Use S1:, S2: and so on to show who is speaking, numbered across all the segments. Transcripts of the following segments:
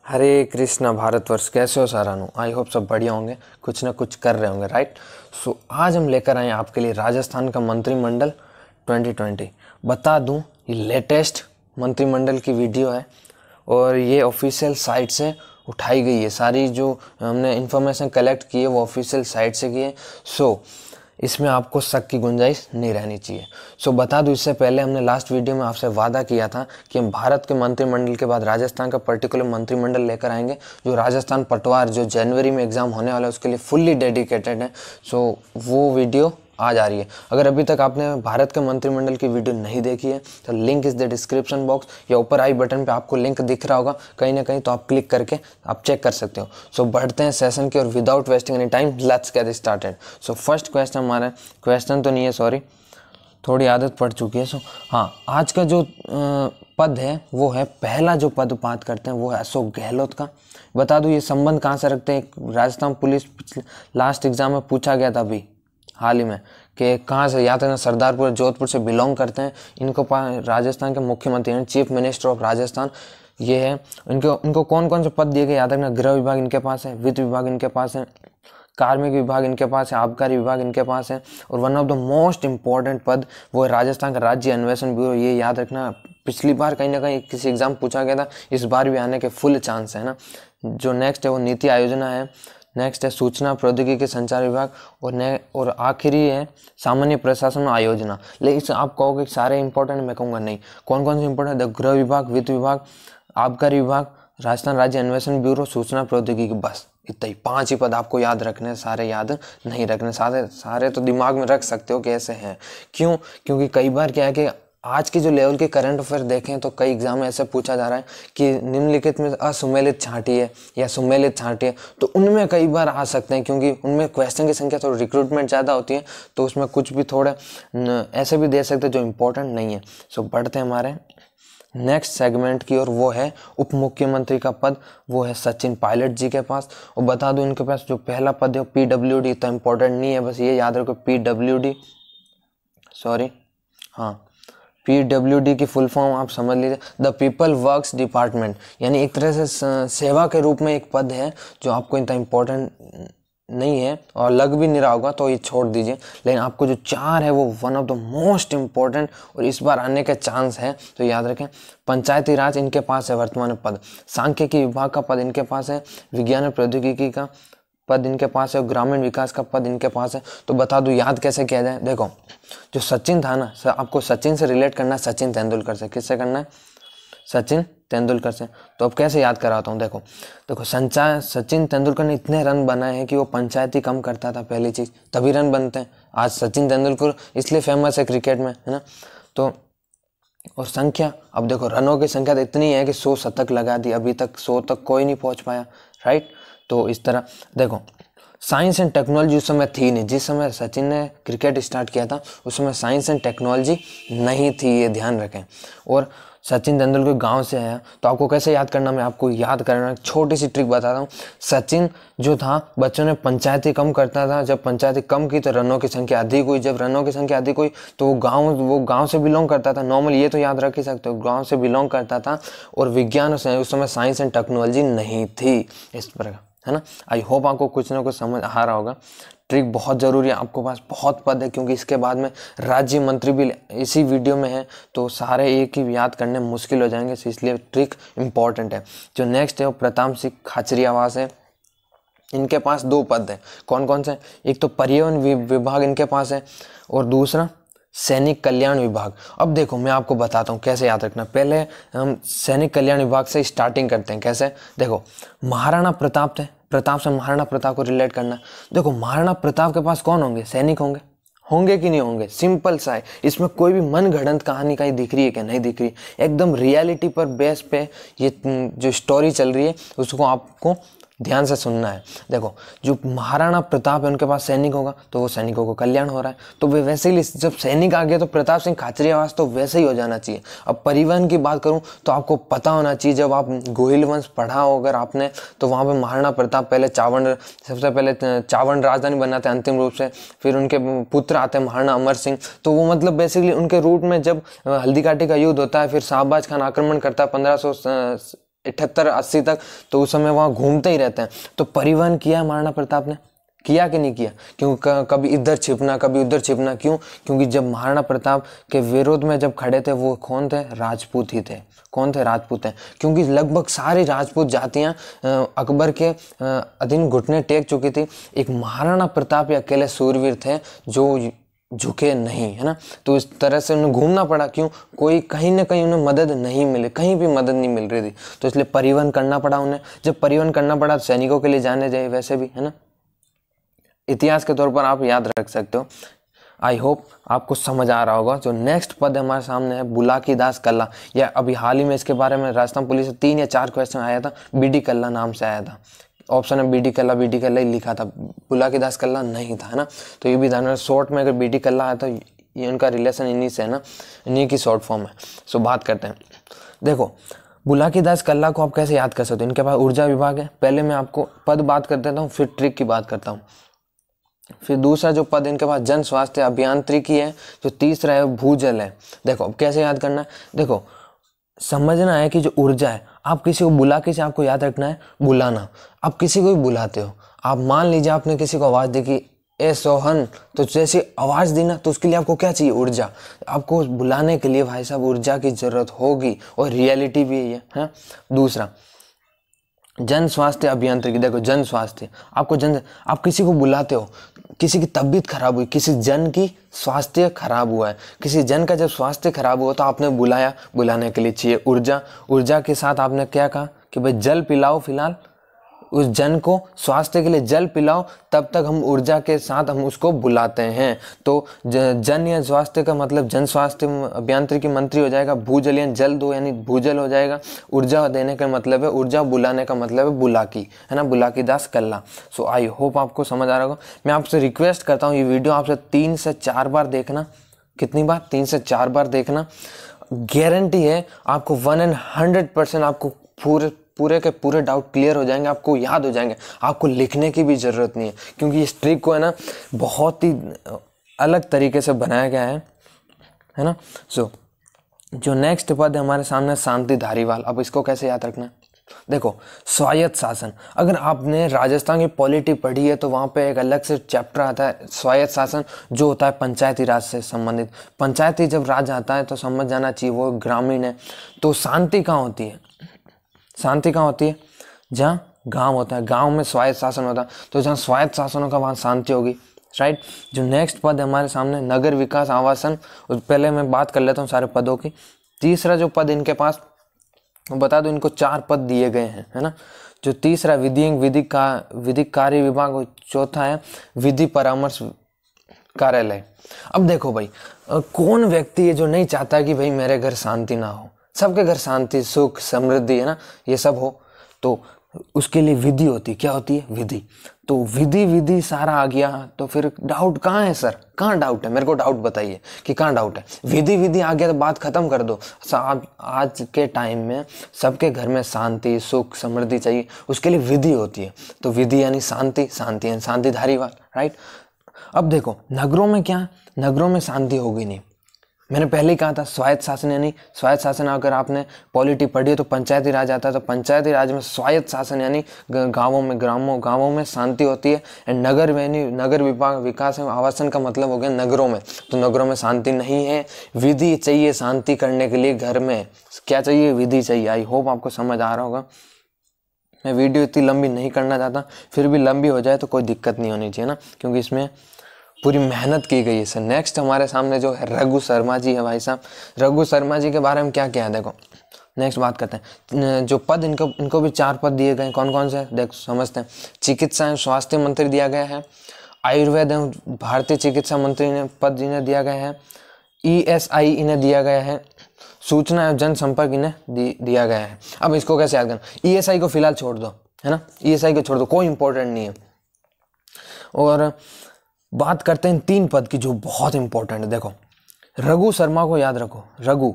S1: हरे कृष्णा भारतवर्ष, कैसे हो सारानु। I hope सब बढ़िया होंगे, कुछ ना कुछ कर रहे होंगे, राइट। सो आज हम लेकर आए आपके लिए राजस्थान का मंत्रिमंडल 2020। बता दूं, ये लेटेस्ट मंत्रिमंडल की वीडियो है और ये ऑफिशियल साइट से उठाई गई है। सारी जो हमने इन्फॉर्मेशन कलेक्ट की है वो ऑफिशियल साइट से की है। सो इसमें आपको शक की गुंजाइश नहीं रहनी चाहिए। सो बता दूं, इससे पहले हमने लास्ट वीडियो में आपसे वादा किया था कि हम भारत के मंत्रिमंडल के बाद राजस्थान का पर्टिकुलर मंत्रिमंडल लेकर आएंगे, जो राजस्थान पटवार जो जनवरी में एग्जाम होने वाला है उसके लिए फुल्ली डेडिकेटेड है। सो वो वीडियो आज आ रही है। अगर अभी तक आपने भारत के मंत्रिमंडल की वीडियो नहीं देखी है तो लिंक इस द डिस्क्रिप्शन बॉक्स या ऊपर आई बटन पे आपको लिंक दिख रहा होगा कहीं ना कहीं, तो आप क्लिक करके आप चेक कर सकते हो। सो बढ़ते हैं सेशन की और without wasting any time let's get started. So first question हमारा, क्वेश्चन तो नहीं है सॉरी, थोड़ी आदत पड़ चुकी है। सो हाँ, आज का जो पद है वो है, पहला जो पद बात करते हैं वो है अशोक गहलोत का। बता दूं ये संबंध कहाँ से रखते हैं, राजस्थान पुलिस लास्ट एग्जाम में पूछा गया था अभी हाल ही में कि कहाँ से, या तो सरदारपुर जोधपुर से बिलोंग करते हैं। इनको राजस्थान के मुख्यमंत्री हैं, चीफ मिनिस्टर ऑफ राजस्थान ये है। इनको कौन कौन से पद दिए गए याद रखना, गृह विभाग इनके पास है, वित्त विभाग इनके पास है, कार्मिक विभाग इनके पास है, आबकारी विभाग इनके पास है, और one of the most important पद वो है राजस्थान का राज्य अन्वेषण ब्यूरो। ये याद रखना, पिछली बार कहीं ना कहीं किसी एग्जाम पूछा गया था, इस बार भी आने के फुल चांस है ना। जो नेक्स्ट है वो नीति आयोजना है, नेक्स्ट है सूचना प्रौद्योगिकी संचार विभाग, और आखिरी है सामान्य प्रशासन आयोजना। लेकिन आप कहोगे सारे इंपॉर्टेंट, मैं कहूँगा नहीं। कौन कौन से इंपॉर्टेंट है, गृह विभाग, वित्त विभाग, आबकारी विभाग, राजस्थान राज्य अन्वेषण ब्यूरो, सूचना प्रौद्योगिकी, बस इतना ही 5 ही पद आपको याद रखने, सारे याद नहीं रखने। सारे तो दिमाग में रख सकते हो कैसे हैं, क्यों, क्योंकि कई बार क्या है कि आज की जो लेवल के करंट अफेयर देखें तो कई एग्जाम में ऐसे पूछा जा रहा है कि निम्नलिखित में असुमेलित छांटिए या सुमेलित छांटिए, तो उनमें कई बार आ सकते हैं क्योंकि उनमें क्वेश्चन की संख्या थोड़ी रिक्रूटमेंट ज़्यादा होती है, तो उसमें कुछ भी थोड़े ऐसे भी दे सकते हैं जो इम्पोर्टेंट नहीं है। सो बढ़ते हैं हमारे नेक्स्ट सेगमेंट की और वो है उप मुख्यमंत्री का पद, वो है सचिन पायलट जी के पास। और बता दूं इनके पास जो पहला पद है PWD, तो इम्पोर्टेंट नहीं है, बस ये याद रखो PWD, सॉरी हाँ PWD की फुल फॉर्म आप समझ लीजिए, द पीपल वर्क्स डिपार्टमेंट, यानी एक तरह से सेवा के रूप में एक पद है जो आपको इतना इम्पोर्टेंट नहीं है और लग भी नहीं रहा होगा, तो ये छोड़ दीजिए। लेकिन आपको जो 4 है वो one of the most important और इस बार आने के चांस है, तो याद रखें। पंचायती राज इनके पास है वर्तमान पद, सांख्यिकी विभाग का पद इनके पास है, विज्ञान और प्रौद्योगिकी का पद इनके पास है, और ग्रामीण विकास का पद इनके पास है। तो बता दूं याद कैसे किया जाए, देखो जो सचिन था ना, आपको सचिन से रिलेट करना है, सचिन तेंदुलकर से। किससे करना है, सचिन तेंदुलकर से। तो अब कैसे याद कराता हूँ, देखो सचिन तेंदुलकर ने इतने रन बनाए हैं कि वो पंचायती कम करता था, पहली चीज, तभी रन बनते हैं। आज सचिन तेंदुलकर इसलिए फेमस है क्रिकेट में, है ना। तो और संख्या, अब देखो रनों की संख्या तो इतनी है कि 100 शतक लगा दी, अभी तक 100 तक कोई नहीं पहुंच पाया, राइट। तो इस तरह देखो, साइंस एंड टेक्नोलॉजी उस समय थी नहीं, जिस समय सचिन ने क्रिकेट स्टार्ट किया था उस समय साइंस एंड टेक्नोलॉजी नहीं थी, ये ध्यान रखें। और सचिन तेंदुलकर गांव से आया, तो आपको कैसे याद करना, मैं आपको याद करना छोटी सी ट्रिक बताता हूँ। सचिन जो था, बच्चों ने पंचायती कम करता था, जब पंचायती कम की तो रनों की संख्या अधिक हुई, जब रनों की संख्या अधिक हुई तो वो गांव से बिलोंग करता था, नॉर्मल, ये तो याद रख ही सकते हो, गांव से बिलोंग करता था। और विज्ञान उस समय साइंस एंड टेक्नोलॉजी नहीं थी, इस प्रकार, है ना। आई होप आपको कुछ ना कुछ समझ आ रहा होगा। ट्रिक बहुत ज़रूरी है, आपको पास बहुत पद है क्योंकि इसके बाद में राज्य मंत्री भी इसी वीडियो में है, तो सारे एक ही याद करने मुश्किल हो जाएंगे, इसलिए ट्रिक इंपॉर्टेंट है। जो नेक्स्ट है वो प्रताप सिंह खाचरियावास है, इनके पास 2 पद है। कौन कौन से, एक तो परिवहन विभाग इनके पास है और दूसरा सैनिक कल्याण विभाग। अब देखो मैं आपको बताता हूँ कैसे याद रखना। पहले हम सैनिक कल्याण विभाग से स्टार्टिंग करते हैं। कैसे, देखो महाराणा प्रताप थे, प्रताप से महाराणा प्रताप को रिलेट करना। देखो महाराणा प्रताप के पास कौन होंगे, सैनिक होंगे कि नहीं होंगे, सिंपल सा है। इसमें कोई भी मन गढ़ंत कहानी कहीं दिख रही है क्या, नहीं दिख रही, एकदम रियलिटी पर बेस पे ये जो स्टोरी चल रही है उसको आपको ध्यान से सुनना है। देखो जो महाराणा प्रताप है उनके पास सैनिक होगा, तो वो सैनिकों को कल्याण हो रहा है, तो वे वैसे ही जब सैनिक आ गया तो प्रताप सिंह खाचरियावास तो वैसे ही हो जाना चाहिए। अब परिवहन की बात करूं तो आपको पता होना चाहिए, जब आप गोहिल वंश पढ़ा हो अगर आपने, तो वहाँ पे महाराणा प्रताप पहले सबसे पहले चावंड राजधानी बनाते हैं अंतिम रूप से, फिर उनके पुत्र आते हैं महाराणा अमर सिंह। तो वो मतलब बेसिकली उनके रूट में जब हल्दी घाटी का युद्ध होता है, फिर शाहबाज खान आक्रमण करता है 1500 78-80 तक, तो उस समय वहाँ घूमते ही रहते हैं। तो परिवहन किया महाराणा प्रताप ने, किया कि नहीं किया? क्योंकि कभी इधर छिपना कभी उधर छिपना, क्यों? क्योंकि जब महाराणा प्रताप के विरोध में जब खड़े थे वो कौन थे? राजपूत ही थे। कौन थे? राजपूत हैं। क्योंकि लगभग सारी राजपूत जातियां अकबर के अधीन घुटने टेक चुकी थी। एक महाराणा प्रताप ही अकेले सूरवीर थे जो झुके नहीं, है ना। तो इस तरह से उन्हें घूमना पड़ा। क्यों? कोई कहीं ना कहीं उन्हें मदद नहीं मिली, कहीं भी मदद नहीं मिल रही थी, तो इसलिए परिवहन करना पड़ा उन्हें। जब परिवहन करना पड़ा सैनिकों के लिए जाने जाए वैसे भी, है ना। इतिहास के तौर पर आप याद रख सकते हो। आई होप आपको समझ आ रहा होगा। जो नेक्स्ट पद हमारे सामने है बुलाकीदास कल्ला, या अभी हाल ही में इसके बारे में राजस्थान पुलिस से 3 या 4 क्वेश्चन आया था, बीडी कल्ला नाम से आया था। ऑप्शन है बीडी कल्ला ही लिखा था, बुलाकीदास कल्ला नहीं था, है ना। तो ये भी ध्यान रखना, शॉर्ट में अगर बीडी कल्ला आया तो ये उनका रिलेशन इन्हीं से है ना, इन्हीं की शॉर्ट फॉर्म है। सो बात करते हैं। देखो बुलाकीदास कल्ला को आप कैसे याद कर सकते हो? इनके पास ऊर्जा विभाग है। पहले मैं आपको पद बात कर देता हूँ, फिर ट्रिक की बात करता हूँ। फिर दूसरा जो पद इनके पास जन स्वास्थ्य अभियांत्रिकी है। जो तीसरा है भूजल है। देखो अब कैसे याद करना है? देखो समझना है कि जो ऊर्जा है, आप किसी को बुला के से आपको याद रखना है बुलाना। आप किसी को भी बुलाते हो, आप मान लीजिए आपने किसी को आवाज दी कि ए सोहन, तो जैसे आवाज दी ना, तो उसके लिए आपको क्या चाहिए? ऊर्जा। आपको बुलाने के लिए भाई साहब ऊर्जा की जरूरत होगी, और रियलिटी भी है, है? दूसरा जन स्वास्थ्य अभियांत्रिकी। देखो जन स्वास्थ्य, आप किसी को बुलाते हो, किसी की तबीयत खराब हुई, किसी जन की स्वास्थ्य खराब हुआ है, किसी जन का जब स्वास्थ्य खराब हुआ तो आपने बुलाया, बुलाने के लिए चाहिए ऊर्जा। ऊर्जा के साथ आपने क्या कहा कि भाई जल पिलाओ, फिलहाल उस जन को स्वास्थ्य के लिए जल पिलाओ, तब तक हम ऊर्जा के साथ हम उसको बुलाते हैं। तो जन या स्वास्थ्य का मतलब जन स्वास्थ्य अभियांत्रिकी मंत्री हो जाएगा, भूजल या जल दो यानी भूजल हो जाएगा, ऊर्जा देने का मतलब है ऊर्जा, बुलाने का मतलब है बुलाकी, है ना, बुलाकीदास कल्ला। सो आई होप आपको समझ आ रहा होगा। मैं आपसे रिक्वेस्ट करता हूँ ये वीडियो आपसे 3 से 4 बार देखना। कितनी बार? 3 से 4 बार देखना। गारंटी है आपको 100% आपको पूरे के पूरे डाउट क्लियर हो जाएंगे, आपको याद हो जाएंगे, आपको लिखने की भी ज़रूरत नहीं है, क्योंकि इस ट्रिक को है ना बहुत ही अलग तरीके से बनाया गया है ना। सो जो नेक्स्ट पद है हमारे सामने शांति धारीवाल। अब इसको कैसे याद रखना है? देखो स्वायत्त शासन, अगर आपने राजस्थान की पॉलिटी पढ़ी है तो वहाँ पे एक अलग से चैप्टर आता है स्वायत्त शासन, जो होता है पंचायती राज से संबंधित। पंचायती जब राज आता है तो समझ जाना चाहिए वो ग्रामीण है। तो शांति कहाँ होती है? शांति कहाँ होती है? जहाँ गांव होता है, गांव में स्वायत्त शासन होता है। तो जहाँ स्वायत्त शासन होगा वहाँ शांति होगी, राइट। जो नेक्स्ट पद है हमारे सामने नगर विकास आवासन, पहले मैं बात कर लेता हूँ सारे पदों की। तीसरा जो पद इनके पास बता दो, इनको 4 पद दिए गए हैं, है ना। जो तीसरा विधिक कार्य विभाग, चौथा है विधि परामर्श कार्यालय। अब देखो भाई, कौन व्यक्ति है जो नहीं चाहता कि भाई मेरे घर शांति ना हो? सबके घर शांति, सुख, समृद्धि, है ना, ये सब हो। तो उसके लिए विधि होती है। क्या होती है? विधि। तो विधि सारा आ गया, तो फिर डाउट कहाँ है सर? कहाँ डाउट है? मेरे को डाउट बताइए कि कहाँ डाउट है। विधि आ गया तो बात खत्म कर दो। आज के टाइम में सबके घर में शांति, सुख, समृद्धि चाहिए, उसके लिए विधि होती है। तो विधि यानी शांति, यानी शांति धारीवाल, राइट। अब देखो नगरों में क्या? नगरों में शांति होगी नहीं। मैंने पहले ही कहा था स्वायत्त शासन, यानी स्वायत्त शासन अगर आपने पॉलिटी पढ़ी है तो पंचायती राज आता है। तो पंचायती राज में स्वायत्त शासन यानी गांवों में शांति होती है। एंड नगर विकास एवं आवासन का मतलब हो गया नगरों में। तो नगरों में शांति नहीं है, विधि चाहिए शांति करने के लिए। घर में क्या चाहिए? विधि चाहिए। आई होप आपको समझ आ रहा होगा। मैं वीडियो इतनी लंबी नहीं करना चाहता, फिर भी लंबी हो जाए तो कोई दिक्कत नहीं होनी चाहिए ना, क्योंकि इसमें पूरी मेहनत की गई है सर। नेक्स्ट हमारे सामने जो है रघु शर्मा जी है भाई साहब। रघु शर्मा जी के बारे में क्या है देखो, नेक्स्ट बात करते हैं। जो पद इनको भी 4 पद दिए गए, कौन कौन से देखो समझते हैं। चिकित्सा एवं स्वास्थ्य मंत्री दिया गया है, आयुर्वेद एवं भारतीय चिकित्सा मंत्री ने पद इन्हें दिया गया है, ESI इन्हें दिया गया है, सूचना एवं जनसंपर्क इन्हें दिया गया है। अब इसको कैसे याद करना? ESI को फिलहाल छोड़ दो, है ना, ESI को छोड़ दो, कोई इंपॉर्टेंट नहीं है। और बात करते हैं 3 पद की जो बहुत इंपॉर्टेंट है। देखो रघु शर्मा को याद रखो। रघु,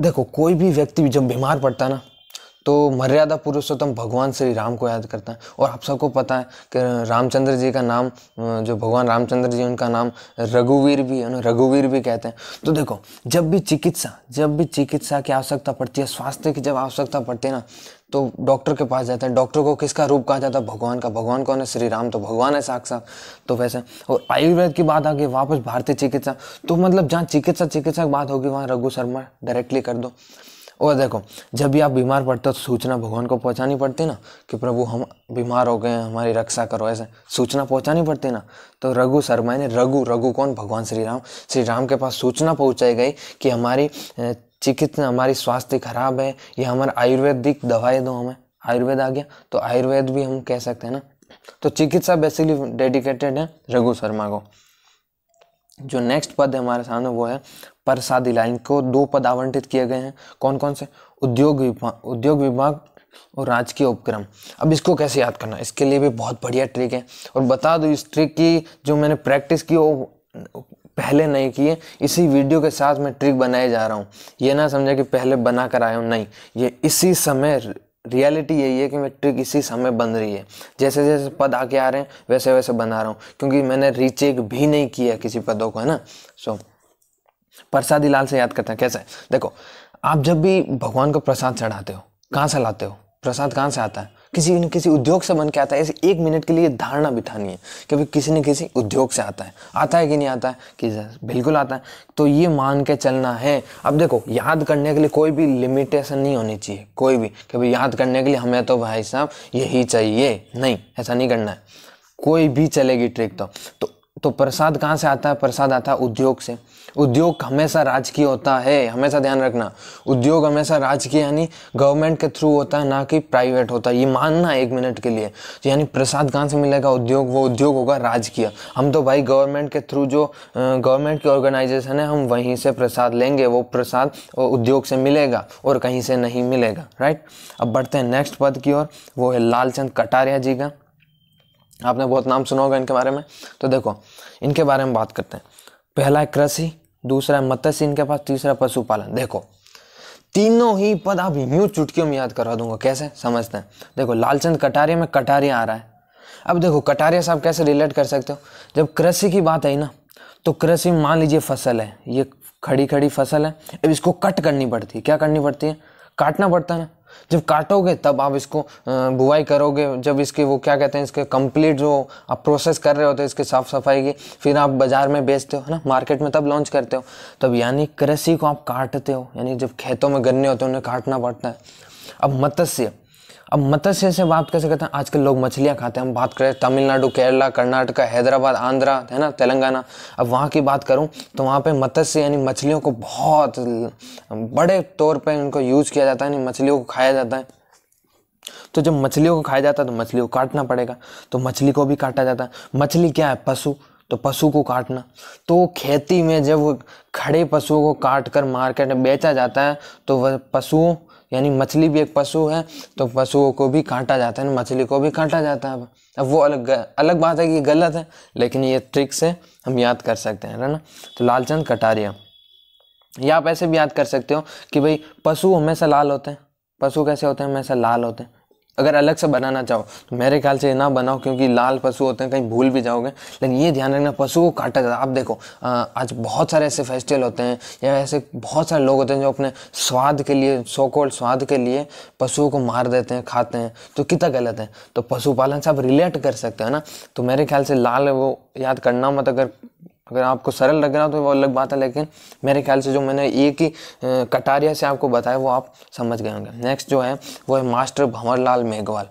S1: देखो कोई भी व्यक्ति जब बीमार पड़ता है ना, तो मर्यादा पुरुषोत्तम भगवान श्री राम को याद करता है। और आप सबको पता है कि रामचंद्र जी का नाम, जो भगवान रामचंद्र जी उनका नाम रघुवीर भी है, रघुवीर भी कहते हैं। तो देखो जब भी चिकित्सा की आवश्यकता पड़ती है, स्वास्थ्य की जब आवश्यकता पड़ती है ना, तो डॉक्टर के पास जाते हैं। डॉक्टर को किसका रूप कहा जाता है? भगवान का। भगवान कौन है? श्री राम, तो भगवान है साक्षात। तो वैसे, और आयुर्वेद की बात आ गई, वापस भारतीय चिकित्सा, तो मतलब जहाँ चिकित्सा की बात होगी वहाँ रघु शर्मा डायरेक्टली कर दो। और देखो जब भी आप बीमार पड़ते हो तो सूचना भगवान को पहुंचानी पड़ती ना, कि प्रभु हम बीमार हो गए हैं, हमारी रक्षा करो, ऐसे सूचना पहुंचानी पड़ती ना। तो रघु शर्मा ने, रघु कौन? भगवान श्री राम के पास सूचना पहुंचाई गई कि हमारी चिकित्सा, हमारी स्वास्थ्य खराब है, या हमारा आयुर्वेदिक दवाई दो हमें। आयुर्वेद आ गया, तो आयुर्वेद भी हम कह सकते हैं ना। तो चिकित्सा बेसिकली डेडिकेटेड है रघु शर्मा को। जो नेक्स्ट पद है हमारे सामने वो है प्रसादी लाल। इनको 2 पद आवंटित किए गए हैं। कौन कौन से? उद्योग विभाग और राजकीय उपक्रम। अब इसको कैसे याद करना, इसके लिए भी बहुत बढ़िया ट्रिक है। और बता दो, इस ट्रिक की जो मैंने प्रैक्टिस की वो पहले नहीं की है, इसी वीडियो के साथ मैं ट्रिक बनाए जा रहा हूँ। ये ना समझे कि पहले बना कर आया हूँ, नहीं, ये इसी समय, रियलिटी यही है कि मैं ट्रिक इसी समय बन रही है। जैसे जैसे पद आके आ रहे हैं वैसे वैसे बना रहा हूँ, क्योंकि मैंने रीचेक भी नहीं किया किसी पदों को, है ना। सो प्रसादी लाल से याद करते हैं कैसे? देखो आप जब भी भगवान को प्रसाद चढ़ाते हो, कहाँ से लाते हो? प्रसाद कहाँ से आता है? किसी न किसी उद्योग से बन के आता है। ऐसे 1 मिनट के लिए धारणा बिठानी है कि भाई किसी न किसी उद्योग से आता है कि नहीं आता है? कि बिल्कुल आता है। तो ये मान के चलना है। अब देखो याद करने के लिए कोई भी लिमिटेशन नहीं होनी चाहिए, कोई भी कि भाई याद करने के लिए हमें तो भाई साहब यही चाहिए, नहीं, ऐसा नहीं करना है। कोई भी चलेगी ट्रिक। तो प्रसाद कहाँ से आता है? प्रसाद आता है उद्योग से। उद्योग हमेशा राजकीय होता है, हमेशा ध्यान रखना। उद्योग हमेशा राजकीय यानी गवर्नमेंट के थ्रू होता है, ना कि प्राइवेट होता है। ये मानना 1 मिनट के लिए। यानी प्रसाद कहाँ से मिलेगा? उद्योग, वो उद्योग होगा राजकीय। हम तो भाई गवर्नमेंट के थ्रू, जो गवर्नमेंट की ऑर्गेनाइजेशन है, हम वहीं से प्रसाद लेंगे। वो प्रसाद उद्योग से मिलेगा और कहीं से नहीं मिलेगा, राइट। अब बढ़ते हैं नेक्स्ट पद की ओर, वो है लालचंद कटारिया जी का। आपने बहुत नाम सुना होगा इनके बारे में। तो देखो इनके बारे में बात करते हैं। पहला है कृषि, दूसरा है मत्स्य इनके पास, तीसरा पशुपालन। देखो तीनों ही पद आप यूं चुटकियों में याद करवा दूंगा। कैसे समझते हैं? देखो लालचंद कटारिया में कटारिया आ रहा है। अब देखो कटारिया साहब कैसे रिलेट कर सकते हो? जब कृषि की बात आई ना, तो कृषि मान लीजिए फसल है, ये खड़ी फसल है। अब इसको कट करनी पड़ती है। क्या करनी पड़ती है? काटना पड़ता है ना। जब काटोगे तब आप इसको बुआई करोगे। जब इसके वो क्या कहते हैं, इसके कंप्लीट जो आप प्रोसेस कर रहे होते हैं इसके साफ सफाई की, फिर आप बाजार में बेचते हो, है ना, मार्केट में, तब लॉन्च करते हो। तब यानी कृषि को आप काटते हो, यानी जब खेतों में गन्ने होते हैं उन्हें काटना पड़ता है। अब मत्स्य से बात कैसे करते हैं? आजकल लोग मछलियां खाते हैं। हम बात करें तमिलनाडु, केरला, कर्नाटका, हैदराबाद, आंध्रा, है ना, तेलंगाना। अब वहाँ की बात करूँ तो वहाँ पे मत्स्य यानी मछलियों को बहुत बड़े तौर पे उनको यूज किया जाता है, यानी मछलियों को खाया जाता है। तो जब मछलियों को खाया जाता है तो मछलियों को काटना पड़ेगा, तो मछली को भी काटा जाता है। मछली क्या है? पशु, तो पशु को काटना। तो खेती में जब खड़े पशुओं को काट कर मार्केट में बेचा जाता है, तो वह पशुओं यानी मछली भी एक पशु है, तो पशुओं को भी काटा जाता है, मछली को भी काटा जाता है। अब वो अलग बात है कि गलत है, लेकिन ये ट्रिक से हम याद कर सकते हैं, है ना। तो लालचंद कटारिया, या आप ऐसे भी याद कर सकते हो कि भाई पशु हमेशा लाल होते हैं। पशु कैसे होते हैं? हमेशा लाल होते हैं। अगर अलग से बनाना चाहो तो मेरे ख्याल से ना बनाओ, क्योंकि लाल पशु होते हैं, कहीं भूल भी जाओगे। लेकिन ये ध्यान रखना पशु को काटा जाता है। आप देखो आज बहुत सारे ऐसे फेस्टिवल होते हैं या ऐसे बहुत सारे लोग होते हैं जो अपने स्वाद के लिए, सो कॉल्ड स्वाद के लिए पशुओं को मार देते हैं, खाते हैं। तो कितना गलत है। तो पशुपालन से आप रिलेट कर सकते हैं ना। तो मेरे ख्याल से लाल वो याद करना मत। अगर आपको सरल लग रहा हो तो वो अलग बात है, लेकिन मेरे ख्याल से जो मैंने एक ही कटारिया से आपको बताया वो आप समझ गए होंगे। नेक्स्ट जो है वो है मास्टर भंवरलाल मेघवाल।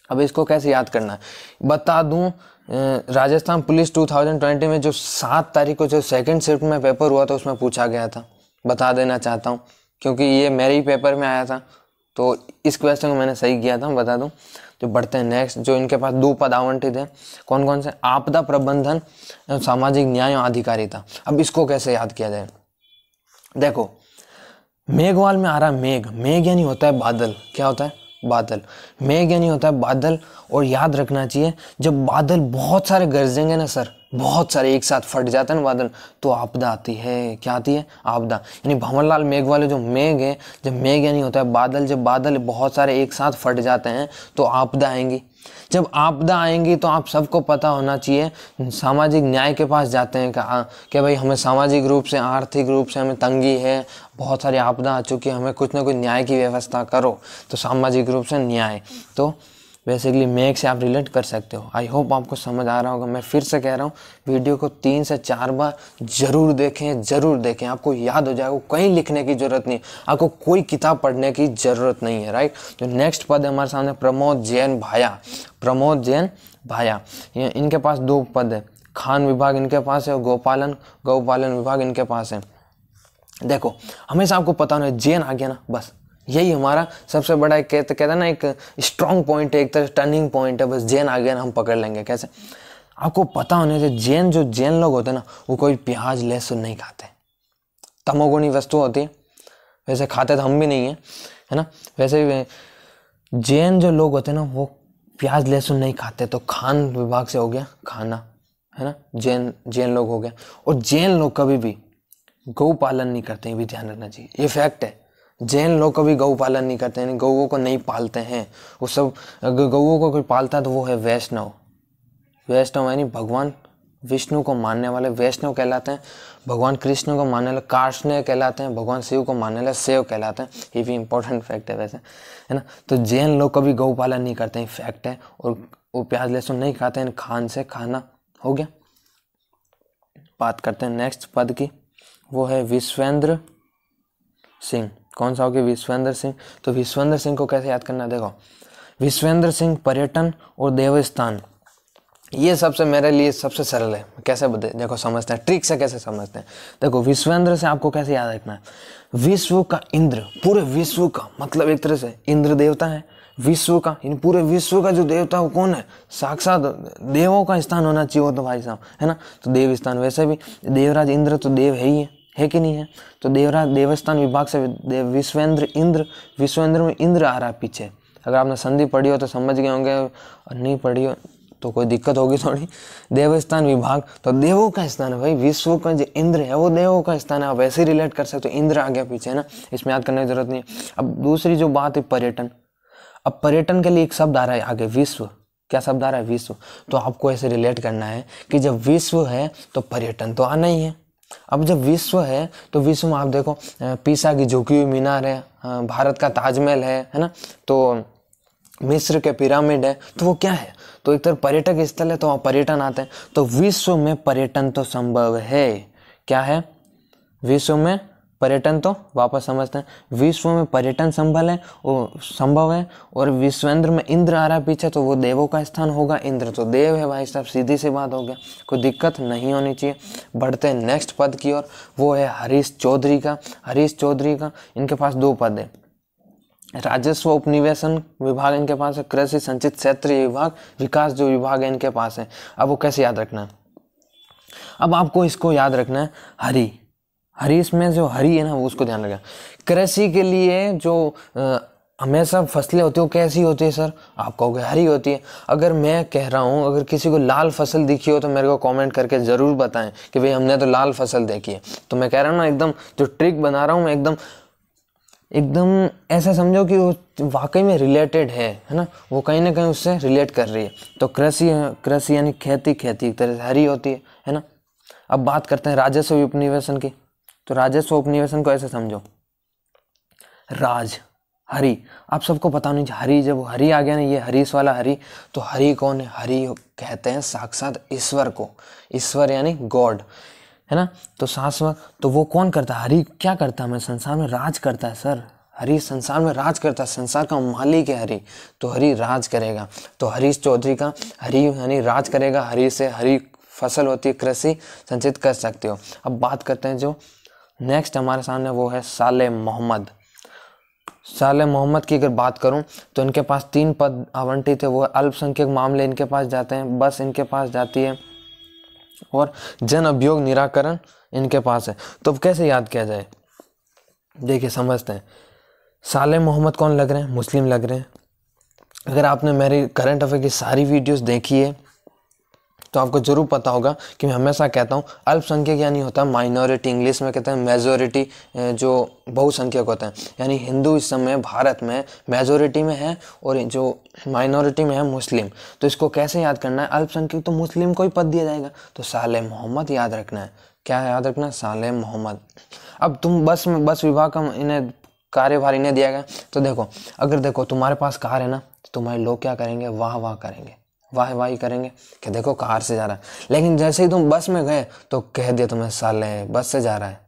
S1: अब इसको कैसे याद करना है बता दूं। राजस्थान पुलिस 2020 में जो 7 तारीख को जो सेकंड शिफ्ट में पेपर हुआ था उसमें पूछा गया था। बता देना चाहता हूँ क्योंकि ये मेरे ही पेपर में आया था, तो इस क्वेश्चन को मैंने सही किया था, बता दूं। तो बढ़ते हैं नेक्स्ट। जो इनके पास 2 पद आवंटित हैं, कौन कौन से? आपदा प्रबंधन, सामाजिक न्याय और अधिकारिता। अब इसको कैसे याद किया जाए? देखो मेघवाल में आ रहा है मेघ यानी होता है बादल। क्या होता है? बादल। मेघ यानी होता है बादल। और याद रखना चाहिए जब बादल बहुत सारे गरजेंगे ना सर, बहुत सारे एक साथ फट जाते हैं ना बादल तो आपदा आती है। क्या आती है? आपदा। यानी भंवरलाल मेघ वाले जो मेघ है, जब मेघ यानी होता है बादल, जब बादल बहुत सारे एक साथ फट जाते हैं तो आपदा आएंगी। जब आपदा आएंगी तो आप सबको पता होना चाहिए, सामाजिक न्याय के पास जाते हैं कि भाई हमें सामाजिक रूप से, आर्थिक रूप से हमें तंगी है, बहुत सारी आपदा आ चुकी है, हमें कुछ ना कुछ न्याय की व्यवस्था करो। तो सामाजिक रूप से न्याय, तो बेसिकली मेघ से आप रिलेट कर सकते हो। आई होप आपको समझ आ रहा होगा। मैं फिर से कह रहा हूँ, वीडियो को 3 से 4 बार जरूर देखें, ज़रूर देखें, आपको याद हो जाएगा। कहीं लिखने की ज़रूरत नहीं, आपको कोई किताब पढ़ने की ज़रूरत नहीं है, राइट। जो नेक्स्ट पद है हमारे सामने, प्रमोद जैन भाया। प्रमोद जैन भाया, इनके पास 2 पद है, खान विभाग इनके पास है और गौपालन विभाग इनके पास है। देखो हमेशा आपको पता होना, जैन आ गया ना, बस यही हमारा सबसे बड़ा एक कहते हैं ना, एक स्ट्रॉन्ग पॉइंट है, एक तरह टर्निंग पॉइंट है। बस जैन आ गया ना, हम पकड़ लेंगे। कैसे? आपको पता होने से, जो जैन लोग होते हैं ना, वो कोई प्याज लहसुन नहीं खाते। तमोगुणी वस्तु होती है, वैसे खाते तो हम भी नहीं है ना। वैसे भी जैन जो लोग होते हैं ना, वो प्याज लहसुन नहीं खाते। तो खान विभाग से हो गया खाना, है ना, जैन लोग हो गए। और जैन लोग कभी भी गौ पालन नहीं करते, ये भी ध्यान रखना चाहिए, ये फैक्ट है। जैन लोग कभी गौ पालन नहीं करते हैं, गौओं को नहीं पालते हैं। वो सब, अगर गौओं को कोई पालता है तो वो है वैष्णव। वैष्णव यानी भगवान विष्णु को मानने वाले वैष्णव कहलाते हैं, भगवान कृष्ण को मानने वाले कार्ष्णेय कहलाते हैं, भगवान शिव को मानने वाले शैव कहलाते हैं। ये भी इंपॉर्टेंट फैक्ट है वैसे, है ना। तो जैन लोग कभी गौ पालन नहीं करते हैं, फैक्ट है। और वो प्याज लहसुन नहीं खाते हैं, खान से खाना हो गया। बात करते हैं नेक्स्ट पद की, वो है विश्वेंद्र सिंह। कौन सा हो गया? विश्वेंद्र सिंह। तो विश्वेंद्र सिंह को कैसे याद करना? देखो, विश्वेंद्र सिंह पर्यटन और देवस्थान, ये सबसे मेरे लिए सबसे सरल है। कैसे देखो समझते हैं, ट्रिक से कैसे समझते हैं। देखो विश्वेंद्र से आपको कैसे याद रखना है? विश्व का इंद्र, पूरे विश्व का, मतलब एक तरह से इंद्र देवता है विश्व का, इन पूरे विश्व का जो देवता वो कौन है? साक्षात देवों का स्थान होना चाहिए वो तो भाई साहब, है ना। तो देव स्थान, वैसे भी देवराज इंद्र तो देव है कि नहीं है? तो देवराज देवस्थान विभाग से विश्वेंद्र इंद्र, विश्वेंद्र में इंद्र आ रहा है पीछे। अगर आपने संधि पढ़ी हो तो समझ गए होंगे, और नहीं पढ़ी हो तो कोई दिक्कत होगी थोड़ी। देवस्थान विभाग तो देवों का स्थान है भाई, विश्व का जो इंद्र है वो देवों का स्थान है। आप वैसे ही रिलेट कर सकते हो, इंद्र आ गया पीछे, है ना, इसमें याद करने की जरूरत नहीं है। अब दूसरी जो बात है पर्यटन, अब पर्यटन के लिए एक शब्द आ रहा है आगे, विश्व। क्या शब्द आ रहा है? विश्व। तो आपको ऐसे रिलेट करना है कि जब विश्व है तो पर्यटन तो आना ही है। अब जब विश्व है तो विश्व में आप देखो, पीसा की झुकी हुई मीनार है, भारत का ताजमहल है ना, तो मिस्र के पिरामिड है, तो वो क्या है? तो एक तरह पर्यटक स्थल है, तो वहाँ पर्यटन आते हैं। तो विश्व में पर्यटन तो संभव है। क्या है? विश्व में पर्यटन, तो वापस समझते हैं, विश्व में पर्यटन संभव है। और विश्वेंद्र में इंद्र आ रहा है पीछे, तो वो देवों का स्थान होगा। इंद्र तो देव है भाई साहब, सीधी सी बात हो गया, कोई दिक्कत नहीं होनी चाहिए। बढ़ते हैं नेक्स्ट पद की ओर, वो है हरीश चौधरी का। हरीश चौधरी का, इनके पास 2 पद है, राजस्व उपनिवेशन विभाग इनके पास है, कृषि संचित क्षेत्रीय विभाग, विकास जो विभाग है इनके पास है। अब वो कैसे याद रखना है? अब आपको इसको याद रखना है, हरी इसमें जो हरी है ना, वो उसको ध्यान रखना। कृषि के लिए जो हमेशा फसलें होती है वो कैसी होती है सर? आप कहोगे हरी होती है। अगर मैं कह रहा हूँ, अगर किसी को लाल फसल दिखी हो तो मेरे को कमेंट करके ज़रूर बताएं कि भाई हमने तो लाल फसल देखी है। तो मैं कह रहा हूँ ना, एकदम जो ट्रिक बना रहा हूँ मैं, एकदम ऐसा समझो कि वो वाकई में रिलेटेड है ना, वो कहीं ना कहीं उससे रिलेट कर रही है। तो कृषि यानी खेती एक तरह से हरी होती है ना। अब बात करते हैं राजस्व उपनिवेशन की। तो राजस्व उपनिवेशन को ऐसे समझो, हरी, आप सबको पता नहीं, हरी, जब हरी आ गया ना, ये हरीश वाला हरी, तो हरी कौन है? हरी कहते हैं साक्षात ईश्वर को, ईश्वर यानी गॉड, है ना। तो शाश्वत, तो वो कौन करता है? हरि क्या करता है? हमें संसार में राज करता है सर। हरि संसार में राज करता है, संसार का मालिक है हरि, तो हरि राज करेगा। तो हरीश चौधरी का हरि यानी राज करेगा, हरि से हरी फसल होती है, कृषि संचित कर सकते हो। अब बात करते हैं जो नेक्स्ट हमारे सामने, वो है साले मोहम्मद। साले मोहम्मद की अगर बात करूं तो इनके पास 3 पद आवंटित है, वो अल्पसंख्यक मामले इनके पास जाते हैं, बस इनके पास जाती है, और जन अभियोग निराकरण इनके पास है। तो अब कैसे याद किया जाए? देखिए समझते हैं। साले मोहम्मद कौन लग रहे हैं? मुस्लिम लग रहे हैं। अगर आपने मेरी करंट अफेयर की सारी वीडियोस देखी है तो आपको जरूर पता होगा कि मैं हमेशा कहता हूँ अल्पसंख्यक यानी होता है माइनॉरिटी, इंग्लिश में कहते हैं मेजोरिटी, जो बहुसंख्यक होता है। यानी हिंदू इस समय भारत में मेजोरिटी में है और जो माइनॉरिटी में है मुस्लिम। तो इसको कैसे याद करना है, अल्पसंख्यक तो मुस्लिम को ही पद दिया जाएगा, तो साले मोहम्मद याद रखना है। क्या याद रखना है, साले मोहम्मद। अब तुम बस विभाग का इन्हें कार्यभार इन्हें दिया गया, तो देखो अगर देखो तुम्हारे पास कार है ना, तो तुम्हारे लोग क्या करेंगे, वाह वाह करेंगे, वाह वाही करेंगे कि देखो कार से जा रहा है। लेकिन जैसे ही तुम बस में गए तो कह दिया तुम्हें साले बस से जा रहा है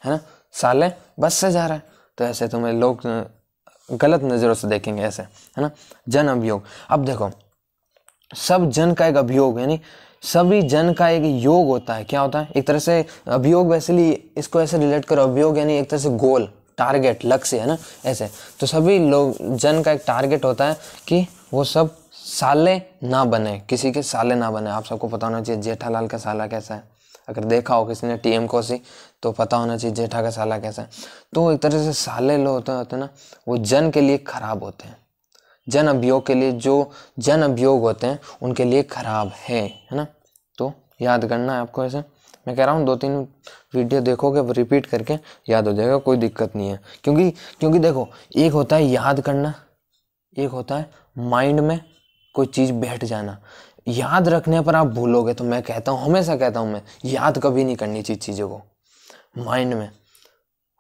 S1: ना, साले बस से जा रहा है, तो ऐसे तुम्हें लोग गलत नज़रों से देखेंगे ऐसे, है ना। जन अभियोग, अब देखो सब जन का एक अभियोग, यानी सभी जन का एक योग होता है। क्या होता है, एक तरह से अभियोग, वैसे इसको ऐसे रिलेट करो, अभियोग यानी एक तरह से गोल, टारगेट, लक्ष्य, है ना ऐसे। तो सभी लोग जन का एक टारगेट होता है कि वो सब साले ना बने, किसी के साले ना बने। आप सबको पता होना चाहिए जेठालाल का साला कैसा है, अगर देखा हो किसी ने टीएम को सी तो पता होना चाहिए जेठा का साला कैसा है। तो एक तरह से साले लोग होते हैं ना, वो जन के लिए खराब होते हैं, जन अभियोग के लिए, जो जन अभियोग होते हैं उनके लिए खराब है ना। तो याद करना है आपको, ऐसे मैं कह रहा हूँ 2-3 वीडियो देखोगे, रिपीट करके याद हो जाएगा, कोई दिक्कत नहीं है। क्योंकि देखो एक होता है याद करना, एक होता है माइंड में कोई चीज़ बैठ जाना। याद रखने पर आप भूलोगे, तो मैं कहता हूँ, हमेशा कहता हूँ मैं, याद कभी नहीं करनी चाहिए चीज़ों को, माइंड में,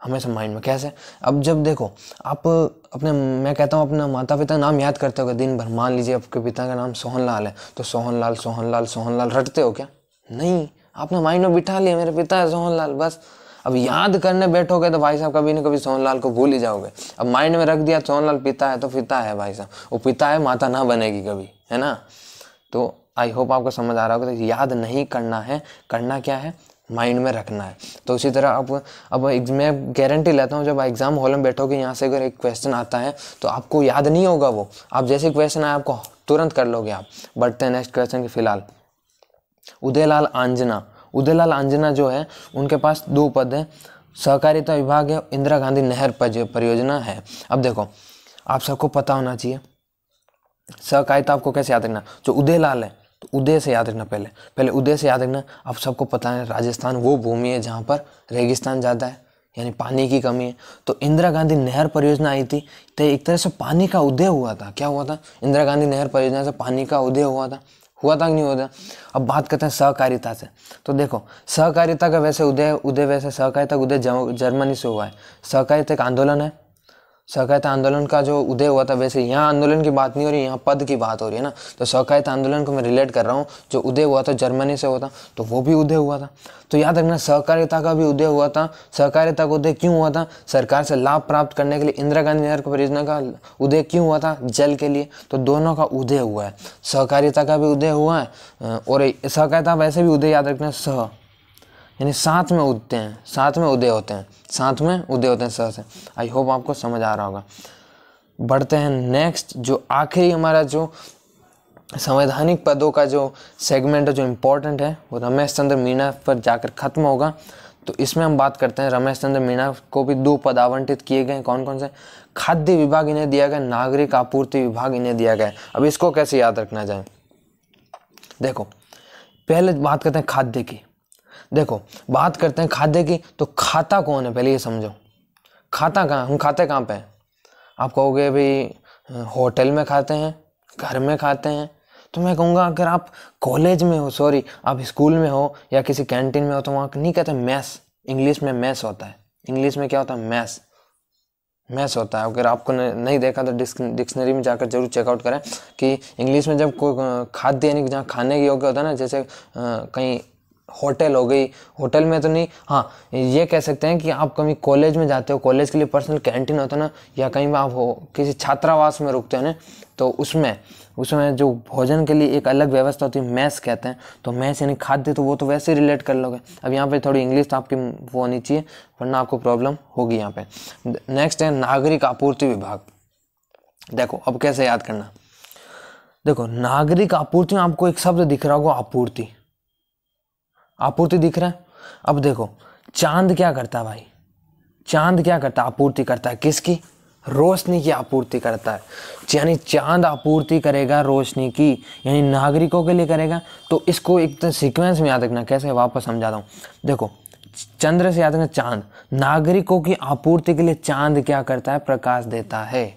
S1: हमेशा माइंड में। कैसे, अब जब देखो आप अपने, मैं कहता हूँ अपना माता पिता का नाम याद करते हो दिन भर, मान लीजिए आपके पिता का नाम सोहनलाल है, तो सोहनलाल सोहनलाल सोहनलाल रटते हो क्या, नहीं, आपने माइंड में बिठा लिया मेरे पिता है सोहनलाल, बस। अब याद करने बैठोगे तो भाई साहब कभी ना कभी सोहनलाल को भूल ही जाओगे। अब माइंड में रख दिया सोहनलाल पिता है, तो पिता है भाई साहब, वो पिता है, माता ना बनेगी कभी, है ना। तो आई होप आपको समझ आ रहा होगा। तो याद नहीं करना है, करना क्या है, माइंड में रखना है। तो उसी तरह अब मैं गारंटी लेता हूँ, जब एग्जाम हॉल में बैठोगे, यहाँ से अगर एक क्वेश्चन आता है तो आपको याद नहीं होगा वो, आप जैसे क्वेश्चन आए आपको तुरंत कर लोगे आप। बढ़ते हैं नेक्स्ट क्वेश्चन के। फिलहाल उदयलाल आंजना जो है, उनके पास 2 पद है, सहकारिता विभाग है, इंदिरा गांधी नहर परियोजना है। अब देखो आप सबको पता होना चाहिए सहकारिता, आपको कैसे याद रखना, जो उदयलाल है तो उदय से याद रखना, पहले उदय से याद रखना। आप सबको पता है राजस्थान वो भूमि है जहाँ पर रेगिस्तान ज़्यादा है, यानी पानी की कमी है। तो इंदिरा गांधी नहर परियोजना आई थी, तो एक तरह से पानी का उदय हुआ था। क्या हुआ था, इंदिरा गांधी नहर परियोजना से पानी का उदय हुआ था कि नहीं हुआ था। अब बात करते हैं सहकारिता से, तो देखो सहकारिता का वैसे उदय वैसे सहकारिता का उदय जर्मनी से हुआ है। सहकारिता एक आंदोलन है, सहकारिता आंदोलन का जो उदय हुआ था, वैसे यहाँ आंदोलन की बात नहीं हो रही, यहाँ पद की बात हो रही है ना। तो सहकारिता आंदोलन को मैं रिलेट कर रहा हूँ, जो उदय हुआ था जर्मनी से हुआ था, तो वो भी उदय हुआ था। तो याद रखना सहकारिता का भी उदय हुआ था। सहकारिता का उदय क्यों हुआ था, सरकार से लाभ प्राप्त करने के लिए। इंदिरा गांधी नहर परियोजना का उदय क्यों हुआ था, जल के लिए। तो दोनों का उदय हुआ है, सहकारिता का भी उदय हुआ है, और सहकारिता वैसे भी उदय याद रखना, सह यानी साथ में उदते हैं, साथ में उदय होते हैं, साथ में उदय होते हैं सह से। आई होप आपको समझ आ रहा होगा। बढ़ते हैं नेक्स्ट, जो आखिरी हमारा जो संवैधानिक पदों का जो सेगमेंट है, जो इम्पोर्टेंट है, वो रमेश चंद्र मीणा पर जाकर खत्म होगा। तो इसमें हम बात करते हैं रमेश चंद्र मीणा को भी 2 पद आवंटित किए गए। कौन कौन से, खाद्य विभाग इन्हें दिया गया, नागरिक आपूर्ति विभाग इन्हें दिया गया। अब इसको कैसे याद रखना जाए, देखो पहले बात करते हैं खाद्य की। देखो बात करते हैं खाद्य की, तो खाता कौन है पहले ये समझो। खाता कहाँ, हम खाते कहाँ पे हैं, आप कहोगे भाई होटल में खाते हैं, घर में खाते हैं। तो मैं कहूँगा अगर आप कॉलेज में हो, सॉरी आप स्कूल में हो या किसी कैंटीन में हो, तो वहाँ नहीं कहते मैस, इंग्लिश में मैस होता है। इंग्लिश में क्या होता है, मैस होता है। अगर आपको नहीं देखा तो डिक्शनरी में जाकर जरूर चेकआउट करें कि इंग्लिश में जब कोई खाद्य यानी जहाँ खाने के योग्य होता है ना, जैसे कहीं होटल हो गई, होटल में तो नहीं, हाँ ये कह सकते हैं कि आप कभी कॉलेज में जाते हो, कॉलेज के लिए पर्सनल कैंटीन होता है ना, या कहीं आप हो किसी छात्रावास में रुकते हो ना, तो उसमें जो भोजन के लिए एक अलग व्यवस्था होती है, मैस कहते हैं। तो मैस यानी खाद्य, तो वो तो वैसे ही रिलेट कर लोगे। अब यहाँ पे थोड़ी इंग्लिश तो आपकी वो होनी चाहिए, वरना आपको प्रॉब्लम होगी यहाँ पे। नेक्स्ट है नागरिक आपूर्ति विभाग। देखो अब कैसे याद करना, देखो नागरिक आपूर्ति में आपको एक शब्द दिख रहा होगा, आपूर्ति दिख रहा है। अब देखो चांद क्या करता है भाई, चांद क्या करता है, आपूर्ति करता है किसकी, रोशनी की आपूर्ति करता है, यानी चांद आपूर्ति करेगा रोशनी की, यानी नागरिकों के लिए करेगा। तो इसको एक तो सीक्वेंस में याद रखना, कैसे वापस समझाता हूँ। देखो, चंद्र से याद रखना चांद, नागरिकों की आपूर्ति के लिए चांद क्या करता है, प्रकाश देता है।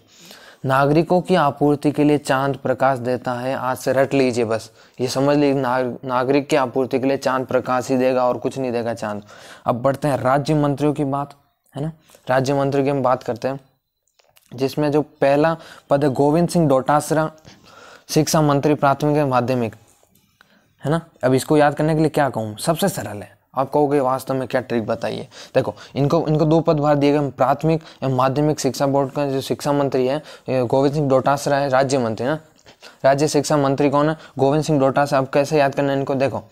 S1: नागरिकों की आपूर्ति के लिए चांद प्रकाश देता है। आज से रट लीजिए, बस ये समझ लीजिए, नागरिक की आपूर्ति के लिए चांद प्रकाश ही देगा और कुछ नहीं देगा चांद। अब बढ़ते हैं राज्य मंत्रियों की बात, है ना। राज्य मंत्री की हम बात करते हैं, जिसमें जो पहला पद है गोविंद सिंह डोटासरा, शिक्षा मंत्री प्राथमिक एवं माध्यमिक, है ना। अब इसको याद करने के लिए क्या कहूँ, सबसे सरल है। आप कहोगे वास्तव में क्या ट्रिक बताइए। देखो, इनको दो पदभार दिए गए, प्राथमिक एवं माध्यमिक शिक्षा बोर्ड का जो शिक्षा मंत्री है गोविंद सिंह डोटासरा है, राज्य मंत्री ना। राज्य शिक्षा मंत्री कौन है, गोविंद सिंह डोटासरा। अब कैसे याद करना है इनको, देखो,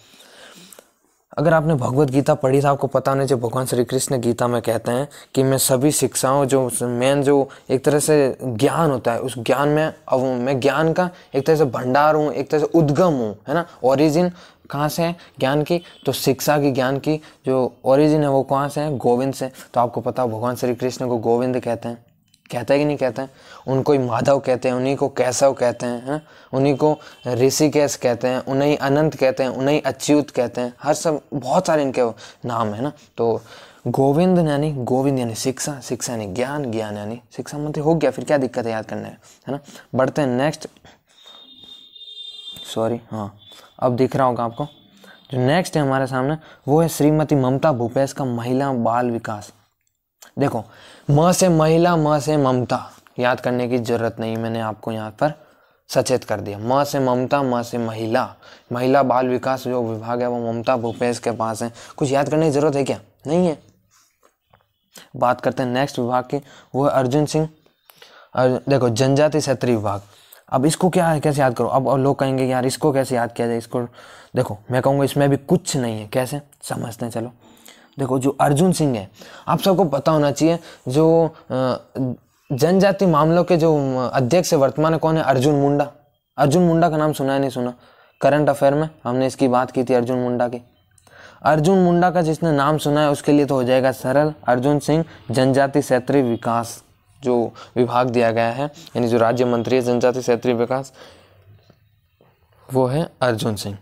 S1: अगर आपने भगवत गीता पढ़ी तो आपको पता होना चाहिए, भगवान श्री कृष्ण गीता में कहते हैं कि मैं सभी शिक्षाओं, जो मेन जो एक तरह से ज्ञान होता है, उस ज्ञान में, अब मैं ज्ञान का एक तरह से भंडार हूँ, एक तरह से उद्गम हूँ, है ना। ओरिजिन कहाँ से है ज्ञान की, तो शिक्षा की, ज्ञान की जो ओरिजिन है वो कहाँ से है, गोविंद से। तो आपको पता, भगवान श्री कृष्ण को गोविंद कहते हैं, कहता है कि नहीं कहते हैं। उनको ही माधव कहते हैं, उन्हीं को केशव कहते हैं, उन्हीं को ऋषिकेश कहते हैं, उन्हें ही अनंत कहते हैं, उन्हें ही अच्युत कहते हैं, हर सब बहुत सारे इनके नाम है ना। तो गोविंद यानी शिक्षा, शिक्षा यानी ज्ञान, ज्ञान यानी शिक्षा मंत्री हो गया। फिर क्या दिक्कत है याद करने में, है ना। बढ़ते हैं नेक्स्ट, सॉरी, हाँ अब दिख रहा होगा आपको। जो नेक्स्ट है हमारे सामने वो है श्रीमती ममता भूपेश का महिला बाल विकास। देखो, म से महिला, म से ममता, याद करने की जरूरत नहीं, मैंने आपको यहाँ पर सचेत कर दिया। म से ममता, म से महिला, महिला बाल विकास जो विभाग है वो ममता भूपेश के पास है। कुछ याद करने की जरूरत है क्या, नहीं है। बात करते हैं नेक्स्ट विभाग की, वो है अर्जुन सिंह। देखो, जनजाति क्षेत्रीय विभाग। अब इसको क्या है, कैसे याद करो। अब लोग कहेंगे यार इसको कैसे याद किया जाए, इसको देखो मैं कहूँगा इसमें भी कुछ नहीं है, कैसे समझते हैं, चलो। देखो, जो अर्जुन सिंह है, आप सबको पता होना चाहिए, जो जनजाति मामलों के जो अध्यक्ष है वर्तमान में कौन है, अर्जुन मुंडा। अर्जुन मुंडा का नाम सुना है, नहीं सुना। करंट अफेयर में हमने इसकी बात की थी, अर्जुन मुंडा की। अर्जुन मुंडा का जिसने नाम सुना है उसके लिए तो हो जाएगा सरल, अर्जुन सिंह जनजाति क्षेत्रीय विकास जो विभाग दिया गया है, यानी जो राज्य मंत्री है जनजाति क्षेत्रीय विकास, वो है अर्जुन सिंह।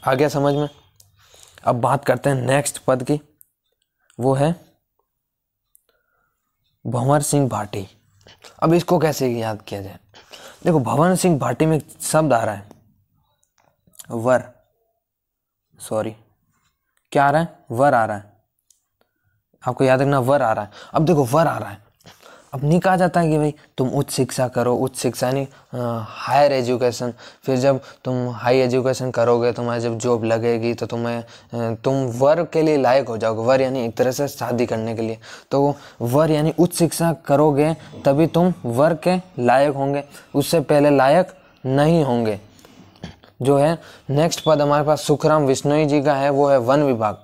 S1: आ गया समझ में। अब बात करते हैं नेक्स्ट पद की, वो है भंवर सिंह भाटी। अब इसको कैसे याद किया जाए। देखो, भंवर सिंह भाटी में एक शब्द आ रहा है वर, सॉरी क्या आ रहा है, वर आ रहा है, आपको याद रखना वर आ रहा है। अब देखो, वर आ रहा है, अब नहीं कहा जाता है कि भाई तुम उच्च शिक्षा करो, उच्च शिक्षा नहीं हायर एजुकेशन, फिर जब तुम हाई एजुकेशन करोगे, तुम्हारी जब जॉब लगेगी तो तुम वर के लिए लायक हो जाओगे। वर यानी एक तरह से शादी करने के लिए, तो वर यानी उच्च शिक्षा करोगे तभी तुम वर के लायक होंगे, उससे पहले लायक नहीं होंगे। जो है नेक्स्ट पद हमारे पास सुखराम विश्नोई जी का है, वो है वन विभाग।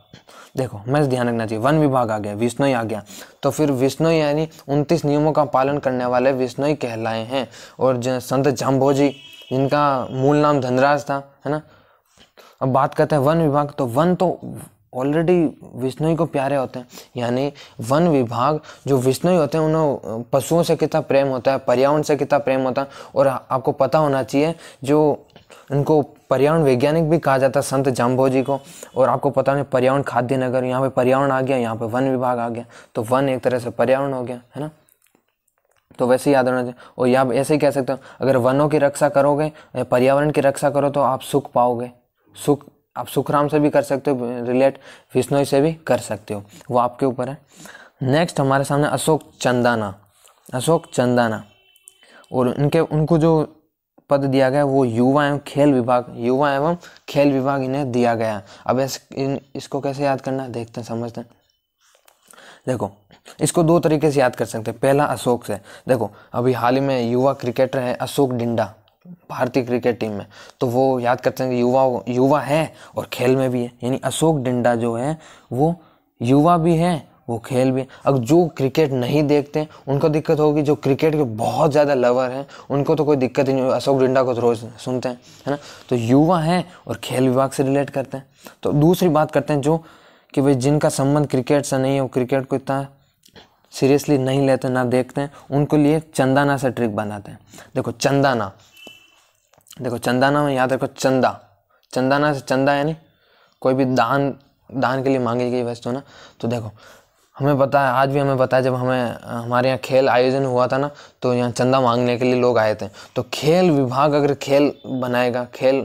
S1: देखो, मैं ध्यान रखना चाहिए, वन विभाग आ गया, विश्नोई आ गया, तो फिर विश्नोई यानी 29 नियमों का पालन करने वाले विश्नोई कहलाए हैं। और संत जाम्भोजी, जिनका मूल नाम धनराज था, है ना। अब बात करते हैं वन विभाग, तो वन तो ऑलरेडी विश्नोई को प्यारे होते हैं, यानी वन विभाग जो विश्नोई होते हैं उन्हें पशुओं से कितना प्रेम होता है, पर्यावरण से कितना प्रेम होता है। और आपको पता होना चाहिए, जो इनको पर्यावरण वैज्ञानिक भी कहा जाता है संत जाम्भोजी को। और आपको पता नहीं, पर्यावरण खाद्य नगर, यहाँ पे पर्यावरण आ गया, यहाँ पे वन विभाग आ गया, तो वन एक तरह से पर्यावरण हो गया, है ना। तो वैसे ही याद रहना चाहिए। और यहाँ ऐसे ही कह सकते हो, अगर वनों की रक्षा करोगे, पर्यावरण की रक्षा करो तो आप सुख पाओगे। सुख आप सुखराम से भी कर सकते हो रिलेट, विश्नोई से भी कर सकते हो, वो आपके ऊपर है। नेक्स्ट हमारे सामने अशोक चंदाना, और उनको जो पद दिया गया वो युवा एवं खेल विभाग इन्हें दिया गया। अब इसको कैसे याद करना, देखते हैं, समझते हैं। देखो, इसको दो तरीके से याद कर सकते हैं। पहला अशोक से, देखो अभी हाल ही में युवा क्रिकेटर है अशोक डिंडा भारतीय क्रिकेट टीम में, तो वो याद करते हैं कि युवा है और खेल में भी है, यानी अशोक डिंडा जो है वो युवा भी है, वो खेल भी। अब जो क्रिकेट नहीं देखते उनको दिक्कत होगी, जो क्रिकेट के बहुत ज़्यादा लवर हैं उनको तो कोई दिक्कत ही नहीं, अशोक डिंडा को तो रोज सुनते हैं, है ना। तो युवा है और खेल विभाग से रिलेट करते हैं। तो दूसरी बात करते हैं जो कि भाई जिनका संबंध क्रिकेट से नहीं है, वो क्रिकेट को इतना सीरियसली नहीं लेते ना देखते हैं, उनके लिए चंदाना से ट्रिक बनाते हैं। देखो चंदाना, देखो चंदाना में याद रखो चंदा, चंदाना से चंदा यानी कोई भी दान के लिए मांगी गई वस्तु ना। तो देखो हमें पता है, आज भी हमें पता है, जब हमारे यहाँ खेल आयोजन हुआ था ना, तो यहाँ चंदा मांगने के लिए लोग आए थे। तो खेल विभाग अगर खेल बनाएगा, खेल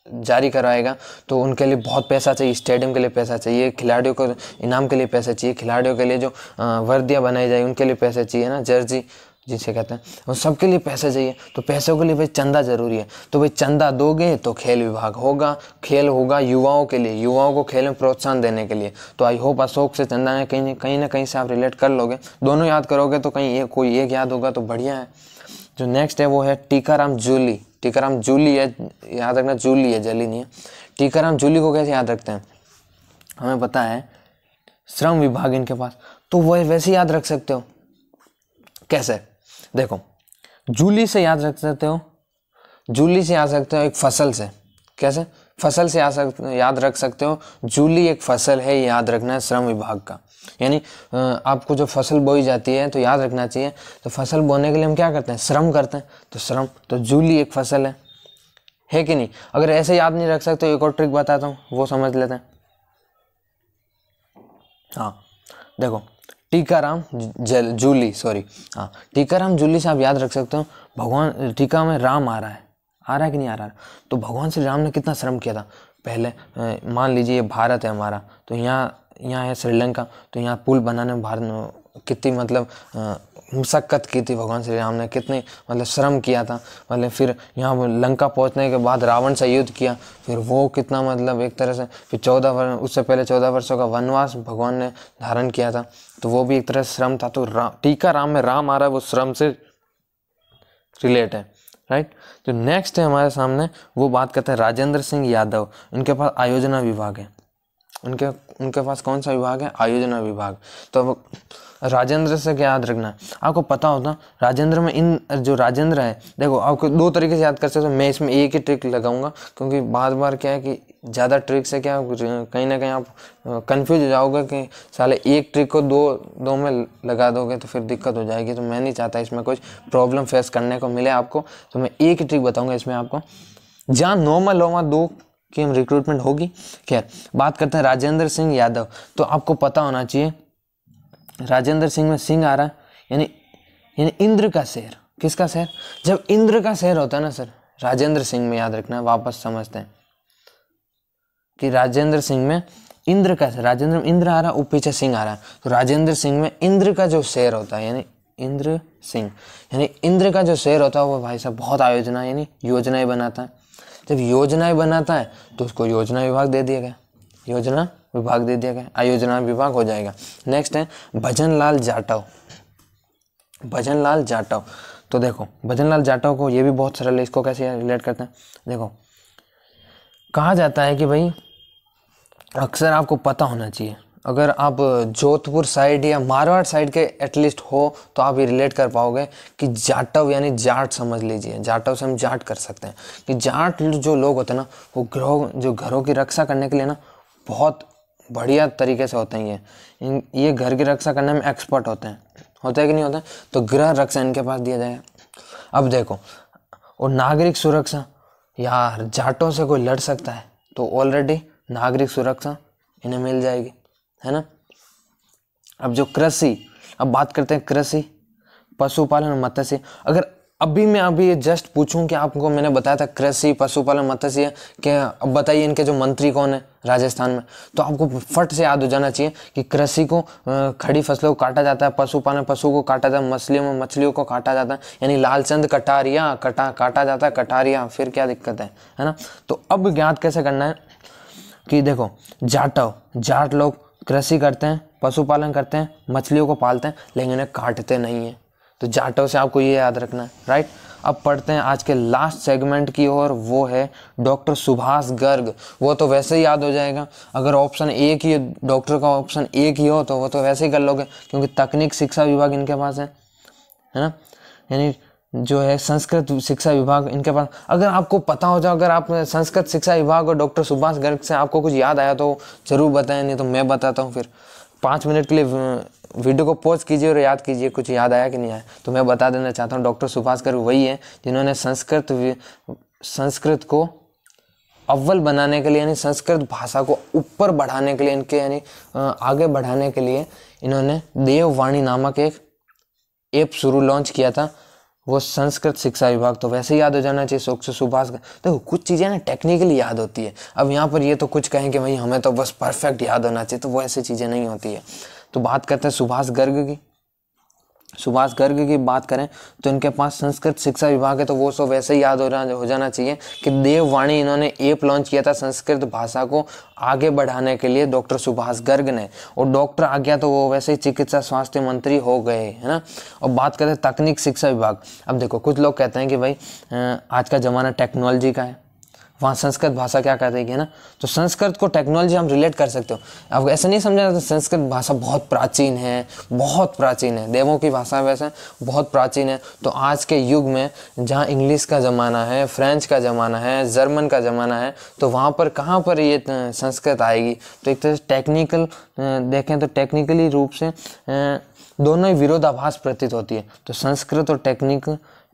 S1: जारी करवाएगा, तो उनके लिए बहुत पैसा चाहिए, स्टेडियम के लिए पैसा चाहिए, खिलाड़ियों को इनाम के लिए पैसे चाहिए, खिलाड़ियों के लिए जो वर्दियाँ बनाई जाए उनके लिए पैसे चाहिए ना, जर्सी जिसे कहते हैं, उन सबके लिए पैसे चाहिए। तो पैसों के लिए भाई चंदा जरूरी है। तो भाई चंदा दोगे तो खेल विभाग होगा, खेल होगा युवाओं के लिए, युवाओं को खेल में प्रोत्साहन देने के लिए। तो आई होप अशोक से चंदा ने कहीं ना कहीं से आप रिलेट कर लोगे, दोनों याद करोगे तो कहीं कोई एक याद होगा तो बढ़िया है। जो नेक्स्ट है वो है टीकाराम जूली। टीकाराम जूली है, याद रखना, जूली है, जली नहीं है। टीकाराम जूली को कैसे याद रखते हैं, हमें पता है श्रम विभाग इनके पास, तो वह वैसे याद रख सकते हो। कैसे, देखो जूली से याद रख सकते हो, जूली से याद सकते हो एक फसल से। कैसे, फसल से याद रख सकते हो, जूली एक फसल है, याद रखना है श्रम विभाग का। यानी आपको जो फसल बोई जाती है तो याद रखना चाहिए, तो फसल बोने के लिए हम क्या करते हैं, श्रम करते हैं, तो श्रम, तो जूली एक फसल है कि नहीं। अगर ऐसे याद नहीं रख सकते, एक और ट्रिक बताता हूँ, वो समझ लेते हैं। हाँ देखो टीकाराम जूली, सॉरी, हाँ टीकाराम जूली से आप याद रख सकते हो, भगवान टीका में राम आ रहा है कि नहीं आ रहा है। तो भगवान श्री राम ने कितना श्रम किया था पहले। मान लीजिए ये भारत है हमारा, तो यहाँ है श्रीलंका, तो यहाँ पुल बनाने में भारत कितनी मतलब मशक्कत की थी, भगवान श्री राम ने कितने मतलब श्रम किया था। मतलब फिर यहाँ लंका पहुँचने के बाद रावण से युद्ध किया, फिर वो कितना मतलब एक तरह से, फिर 14 वर्ष, उससे पहले 14 वर्षों का वनवास भगवान ने धारण किया था, तो वो भी एक तरह से श्रम था। तो टीका राम में राम आ रहा है, वो श्रम से रिलेट है, राइट। तो नेक्स्ट है हमारे सामने, वो बात करते हैं राजेंद्र सिंह यादव। इनके पास आयोजना विभाग है, उनके पास कौन सा विभाग है, आयोजना विभाग। तो राजेंद्र से क्या याद रखना है, आपको पता होता राजेंद्र में, इन जो राजेंद्र है, देखो आपको दो तरीके से याद कर सकते हो। मैं इसमें एक ही ट्रिक लगाऊंगा, क्योंकि बार बार क्या है कि ज़्यादा ट्रिक से क्या कहीं ना कहीं आप कंफ्यूज हो जाओगे कि साले एक ट्रिक को दो में लगा दोगे तो फिर दिक्कत हो जाएगी। तो मैं नहीं चाहता इसमें कुछ प्रॉब्लम फेस करने को मिले आपको, तो मैं एक ही ट्रिक बताऊँगा इसमें आपको। जहाँ नॉर्मल होगा 2 की हम रिक्रूटमेंट होगी। खैर बात करते हैं राजेंद्र सिंह यादव। तो आपको पता होना चाहिए राजेंद्र सिंह में सिंह आ रहा है, यानी इंद्र का शेर। किसका शेर, जब इंद्र का शेर होता है ना सर, राजेंद्र सिंह में याद रखना है। वापस समझते हैं कि राजेंद्र सिंह में इंद्र का शेर, राजेंद्र में इंद्र आ रहा है, पीछे सिंह आ रहा है, तो राजेंद्र सिंह में इंद्र का जो शेर होता है, यानी इंद्र सिंह, यानी इंद्र का जो शेर होता है, वो भाई साहब बहुत आयोजना यानी योजनाएं बनाता है। जब योजनाएं बनाता है तो उसको योजना विभाग दे दिया गया, योजना विभाग दे दिया गया, आयोजना विभाग हो जाएगा। नेक्स्ट है भजनलाल जाटव। भजनलाल जाटव, तो देखो भजनलाल जाटव को, ये भी बहुत सरल है, इसको कैसे रिलेट करते हैं। देखो कहा जाता है कि भाई अक्सर आपको पता होना चाहिए, अगर आप जोधपुर साइड या मारवाड़ साइड के एटलीस्ट हो तो आप ये रिलेट कर पाओगे कि जाटव यानी जाट समझ लीजिए। जाटव से हम जाट कर सकते हैं कि जाट जो लोग होते हैं ना, वो घरों की रक्षा करने के लिए ना बहुत बढ़िया तरीके से होते हैं। ये घर की रक्षा करने में एक्सपर्ट होते हैं, होता है कि नहीं होता है। तो गृह रक्षा इनके पास दिया जाएगा। अब देखो, और नागरिक सुरक्षा, यार जाटों से कोई लड़ सकता है तो ऑलरेडी नागरिक सुरक्षा इन्हें मिल जाएगी, है ना। अब जो कृषि, अब बात करते हैं कृषि, पशुपालन और मत्स्य। अगर मैं जस्ट पूछूं कि आपको मैंने बताया था कृषि, पशुपालन, मत्स्य, क्या अब बताइए इनके जो मंत्री कौन है राजस्थान में, तो आपको फट से याद हो जाना चाहिए कि कृषि को खड़ी फसलों को काटा जाता है, पशुपालन पशु को काटा जाता है, मछलियों को काटा जाता है, यानी लालचंद कटारिया काटा जाता है, कटारिया, फिर क्या दिक्कत है ना। तो अब ज्ञात कैसे करना है कि देखो जाट लोग कृषि करते हैं, पशुपालन करते हैं, मछलियों को पालते हैं, लेकिन इन्हें काटते नहीं है। तो जाटों से आपको ये याद रखना है, राइट। अब पढ़ते हैं आज के लास्ट सेगमेंट की ओर, वो है डॉक्टर सुभाष गर्ग। वो तो वैसे ही याद हो जाएगा, अगर ऑप्शन एक ही, डॉक्टर का ऑप्शन एक ही हो तो वो तो वैसे ही कर लोगे, क्योंकि तकनीक शिक्षा विभाग इनके पास है ना, यानी जो है संस्कृत शिक्षा विभाग इनके पास। अगर आपको पता हो जाए, अगर आप संस्कृत शिक्षा विभाग और डॉक्टर सुभाष गर्ग से आपको कुछ याद आया तो जरूर बताएं, नहीं तो मैं बताता हूँ। फिर 5 मिनट के लिए वीडियो को पॉज कीजिए और याद कीजिए कुछ याद आया कि नहीं आया। तो मैं बता देना चाहता हूँ डॉक्टर सुभाष गर्ग वही है जिन्होंने संस्कृत को अव्वल बनाने के लिए यानी संस्कृत भाषा को ऊपर बढ़ाने के लिए इनके यानी आगे बढ़ाने के लिए इन्होंने देववाणी नामक एक ऐप शुरू लॉन्च किया था, वो संस्कृत शिक्षा विभाग। तो वैसे याद हो जाना चाहिए डॉक्टर सुभाष गर्ग। देखो कुछ चीज़ें ना टेक्निकली याद होती है। अब यहाँ पर ये तो कुछ कहें कि भाई हमें तो बस परफेक्ट याद होना चाहिए, तो वो ऐसी चीज़ें नहीं होती है। तो बात करते हैं सुभाष गर्ग की। सुभाष गर्ग की बात करें तो इनके पास संस्कृत शिक्षा विभाग है, तो वो सब वैसे ही याद हो जाना चाहिए कि देववाणी इन्होंने ऐप लॉन्च किया था संस्कृत भाषा को आगे बढ़ाने के लिए डॉक्टर सुभाष गर्ग ने, और डॉक्टर आ गया तो वो वैसे ही चिकित्सा स्वास्थ्य मंत्री हो गए, है ना। और बात करें तकनीक शिक्षा विभाग। अब देखो कुछ लोग कहते हैं कि भाई आज का ज़माना टेक्नोलॉजी का है, वहाँ संस्कृत भाषा क्या कहते हैं ना, तो संस्कृत को टेक्नोलॉजी हम रिलेट कर सकते हो। अब ऐसा नहीं समझा जाता संस्कृत भाषा बहुत प्राचीन है, बहुत प्राचीन है, देवों की भाषा वैसे बहुत प्राचीन है। तो आज के युग में जहाँ इंग्लिश का ज़माना है, फ्रेंच का ज़माना है, जर्मन का ज़माना है, तो वहाँ पर कहाँ पर ये संस्कृत आएगी। तो एक तरह से टेक्निकल देखें तो टेक्निकली रूप से दोनों ही विरोधाभास प्रतीत होती है। तो संस्कृत और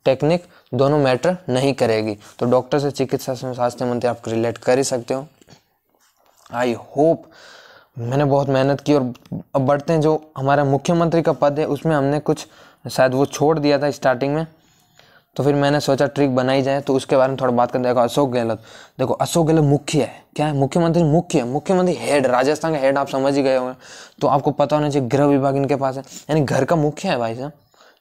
S1: टेक्निक दोनों मैटर नहीं करेगी। तो डॉक्टर से चिकित्सा स्वास्थ्य मंत्री आप रिलेट कर ही सकते हो। आई होप मैंने बहुत मेहनत की। और अब बढ़ते हैं जो हमारा मुख्यमंत्री का पद है उसमें हमने कुछ शायद वो छोड़ दिया था स्टार्टिंग में, तो फिर मैंने सोचा ट्रिक बनाई जाए, तो उसके बारे में थोड़ा बात करते हैं। देखो अशोक गहलोत, देखो अशोक गहलोत मुख्य है, क्या है मुख्यमंत्री, मुख्य है, मुख्यमंत्री हेड, राजस्थान का हेड आप समझ ही गए होंगे। तो आपको पता होना चाहिए गृह विभाग इनके पास है, यानी घर का मुख्य है भाई साहब।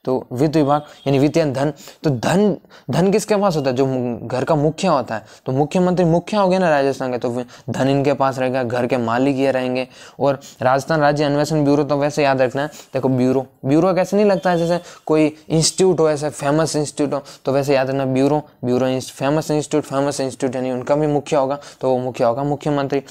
S1: तो वित्त विभाग यानी वित्तीय धन, तो धन किसके पास होता है, जो घर का मुखिया होता है। तो मुख्यमंत्री मुखिया हो गया ना राजस्थान के, तो धन इनके पास रहेगा, घर के मालिक ये रहेंगे। और राजस्थान राज्य अन्वेषण ब्यूरो, तो वैसे याद रखना है, देखो ब्यूरो कैसे नहीं लगता है जैसे कोई इंस्टीट्यूट हो, ऐसे फेमस इंस्टीट्यूट हो, तो वैसे याद रखना ब्यूरो फेमस इंस्टीट्यूट यानी उनका भी मुखिया होगा, तो वो मुखिया होगा मुख्यमंत्री।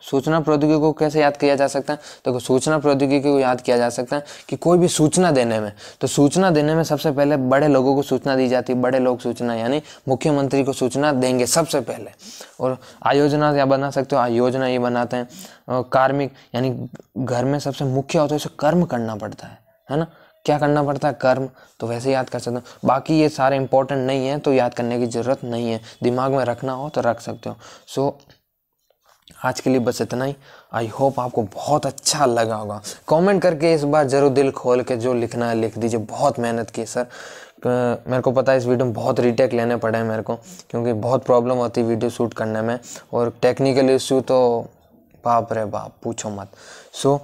S1: सूचना प्रौद्योगिकी को कैसे याद किया जा सकता है, देखो सूचना प्रौद्योगिकी को याद किया जा सकता है कि कोई भी सूचना देने में, तो सूचना देने में सबसे पहले बड़े लोगों को सूचना दी जाती है, बड़े लोग सूचना यानी मुख्यमंत्री को सूचना देंगे सबसे पहले। और आयोजना या बना सकते हो, आयोजना ये बनाते हैं। और कार्मिक यानी घर में सबसे मुख्य होता है, उसे कर्म करना पड़ता है ना, क्या करना पड़ता है, कर्म, तो वैसे याद कर सकते हो। बाकी ये सारे इंपॉर्टेंट नहीं है तो याद करने की जरूरत नहीं है, दिमाग में रखना हो तो रख सकते हो। सो आज के लिए बस इतना ही। आई होप आपको बहुत अच्छा लगा होगा। कमेंट करके इस बार जरूर दिल खोल के जो लिखना है लिख दीजिए। बहुत मेहनत की सर, मेरे को पता है इस वीडियो में बहुत रीटेक लेने पड़े हैं मेरे को, क्योंकि बहुत प्रॉब्लम होती है वीडियो शूट करने में, और टेक्निकल इश्यू तो बाप रे बाप पूछो मत। सो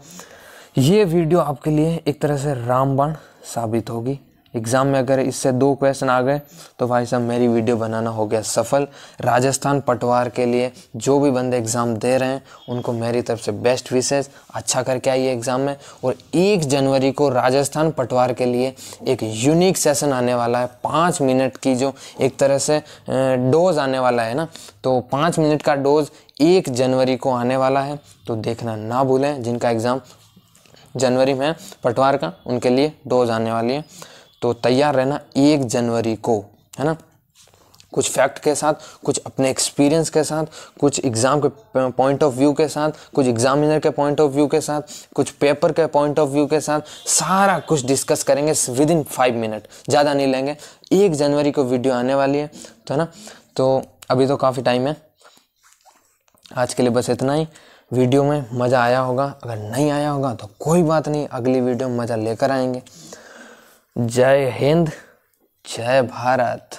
S1: ये वीडियो आपके लिए एक तरह से रामबाण साबित होगी। एग्ज़ाम में अगर इससे 2 क्वेश्चन आ गए तो भाई साहब मेरी वीडियो बनाना हो गया सफल। राजस्थान पटवार के लिए जो भी बंदे एग्ज़ाम दे रहे हैं उनको मेरी तरफ से बेस्ट विशेष, अच्छा करके आइए एग्ज़ाम में। और 1 जनवरी को राजस्थान पटवार के लिए एक यूनिक सेशन आने वाला है, 5 मिनट की जो एक तरह से डोज आने वाला है ना, तो 5 मिनट का डोज 1 जनवरी को आने वाला है। तो देखना ना भूलें, जिनका एग्ज़ाम जनवरी में पटवार का उनके लिए डोज आने वाली है, तो तैयार रहना 1 जनवरी को, है ना। कुछ फैक्ट के साथ, कुछ अपने एक्सपीरियंस के साथ, कुछ एग्ज़ाम के पॉइंट ऑफ व्यू के साथ, कुछ एग्जामिनर के पॉइंट ऑफ व्यू के साथ, कुछ पेपर के पॉइंट ऑफ व्यू के साथ, सारा कुछ डिस्कस करेंगे विदिन 5 मिनट, ज़्यादा नहीं लेंगे। 1 जनवरी को वीडियो आने वाली है, तो है ना। तो अभी तो काफ़ी टाइम है। आज के लिए बस इतना ही। वीडियो में मज़ा आया होगा, अगर नहीं आया होगा तो कोई बात नहीं, अगली वीडियो में मज़ा लेकर आएंगे। जय हिंद, जय भारत।